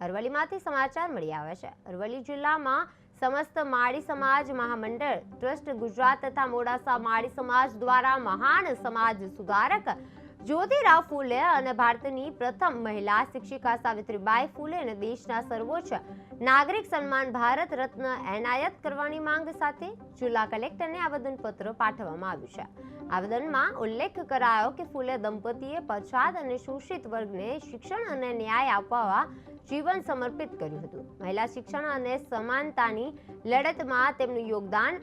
અરવલ્લીમાંથી સમાચાર મળી આવ્યા છે। અરવલ્લી જિલ્લામાં સમસ્ત માળી સમાજ મહામંડળ ટ્રસ્ટ ગુજરાત તથા મોડાસા માળી સમાજ દ્વારા મહાન સમાજ સુધારક જ્યોતિરાવ ફૂલે અને ભારતની પ્રથમ મહિલા શિક્ષિકા સાવિત્રીબાઈ ફૂલે અને દેશના સર્વોચ્ચ નાગરિક સન્માન ભારત રત્ન એનાયત કરવાની માંગ સાથે જિલ્લા કલેક્ટરને આવેદનપત્ર પાઠવવામાં આવ્યું છે। આવેદનમાં ઉલ્લેખ કરાયો કે ફૂલે દંપતીએ પછાત અને શોષિત વર્ગને શિક્ષણ અને ન્યાય આપવા જીવન સમર્પિત કર્યું હતું। મહિલા શિક્ષણ અને સમાનતાની લડતમાં તેમનું યોગદાન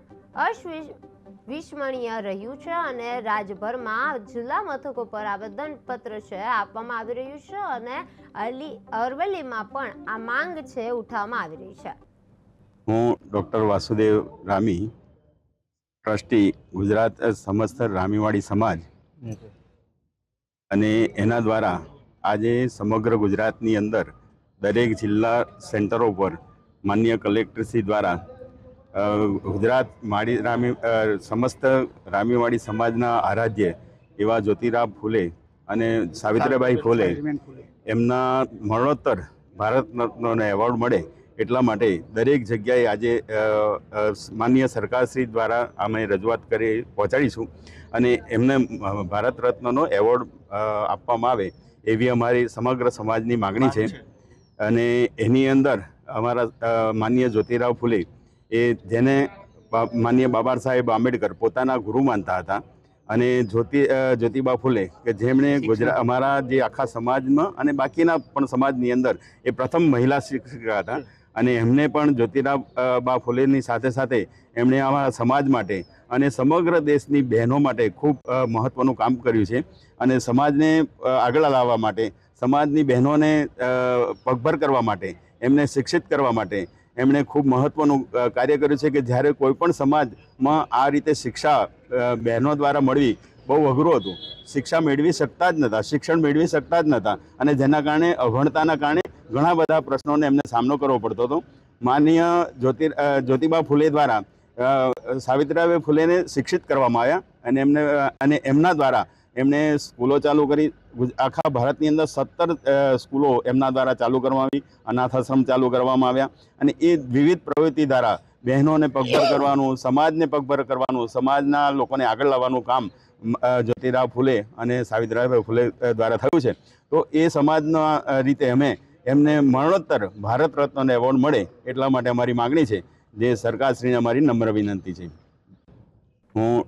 અવિસ્મરણીય રહ્યું છે અને રાજ્યભરમાં જિલ્લા મથકો પર આવેદનપત્ર આપવામાં આવી રહ્યું છે અને અરવલ્લીમાં પણ આ માંગ ઉઠાવવામાં આવી રહી છે। હું ડૉક્ટર વાસુદેવ રામી, ટ્રસ્ટી ગુજરાત સમસ્ત રામીવાડી સમાજ અને એના દ્વારા આજે સમગ્ર ગુજરાતની અંદર દરેક જિલ્લા સેન્ટરો પર માનનીય કલેક્ટરશ્રી દ્વારા ગુજરાત સમસ્ત રામીવાડી સમાજના આરાધ્ય એવા જ્યોતિરાવ ફૂલે અને સાવિત્રીબાઈ ફૂલે એમના મરણોત્તર ભારત રત્નનો એવોર્ડ મળે એટલા માટે દરેક જગ્યાએ આજે માનનીય સરકારશ્રી દ્વારા અમે રજૂઆત કરી પહોંચાડીશું અને એમને ભારત રત્નનો એવોર્ડ આપવામાં આવે એવી અમારી સમગ્ર સમાજની માગણી છે। અને એની અંદર અમારા માનનીય જ્યોતિરાવ ફૂલે જેને માનનીય બાબા સાહેબ આંબેડકર પોતાના ગુરુ માનતા હતા અને જ્યોતિબા ફૂલે કે જેમણે અમારા જે આખા સમાજમાં અને બાકીના પણ સમાજની અંદર એ પ્રથમ મહિલા શિક્ષિકા હતા અને એમને પણ જ્યોતિબા ફૂલેની સાથે સાથે એમણે અમારા સમાજ માટે અને સમગ્ર દેશની બહેનો માટે ખૂબ મહત્ત્વનું કામ કર્યું છે અને સમાજને આગળ લાવવા માટે, સમાજની બહેનોને પગભર કરવા માટે, એમને શિક્ષિત કરવા માટે એમણે ખૂબ મહત્ત્વનું કાર્ય કર્યું છે કે જ્યારે કોઈ પણ સમાજમાં આ રીતે શિક્ષા બહેનો દ્વારા મળવી બહુ અઘરું હતું। શિક્ષા મેળવી શકતા જ નહોતા, શિક્ષણ મેળવી શકતા જ નહોતા અને જેના કારણે અભણતાના કારણે ઘણા બધા પ્રશ્નોને એમને સામનો કરવો પડતો હતો। માનનીય જ્યોતિબા ફૂલે દ્વારા સાવિત્રીબાઈ ફૂલેને શિક્ષિત કરવામાં આવ્યા અને એમના દ્વારા એમણે સ્કૂલો ચાલુ કરી। આખા ભારતની અંદર 17 સ્કૂલો એમના દ્વારા ચાલુ કરવામાં આવી, અનાથ આશ્રમ ચાલુ કરવામાં આવ્યા અને એ વિવિધ પ્રવૃત્તિ દ્વારા બહેનોને પગભર કરવાનું, સમાજને પગભર કરવાનું, સમાજના લોકોને આગળ લાવવાનું કામ જ્યોતિરાવ ફૂલે અને સાવિત્રીબાઈ ફૂલે દ્વારા થયું છે। તો એ સમાજના રીતે અમે એમને મરણોત્તર ભારત રત્નનો એવોર્ડ મળે એટલા માટે અમારી માગણી છે, જે સરકારશ્રીને અમારી નમ્ર વિનંતી છે। હું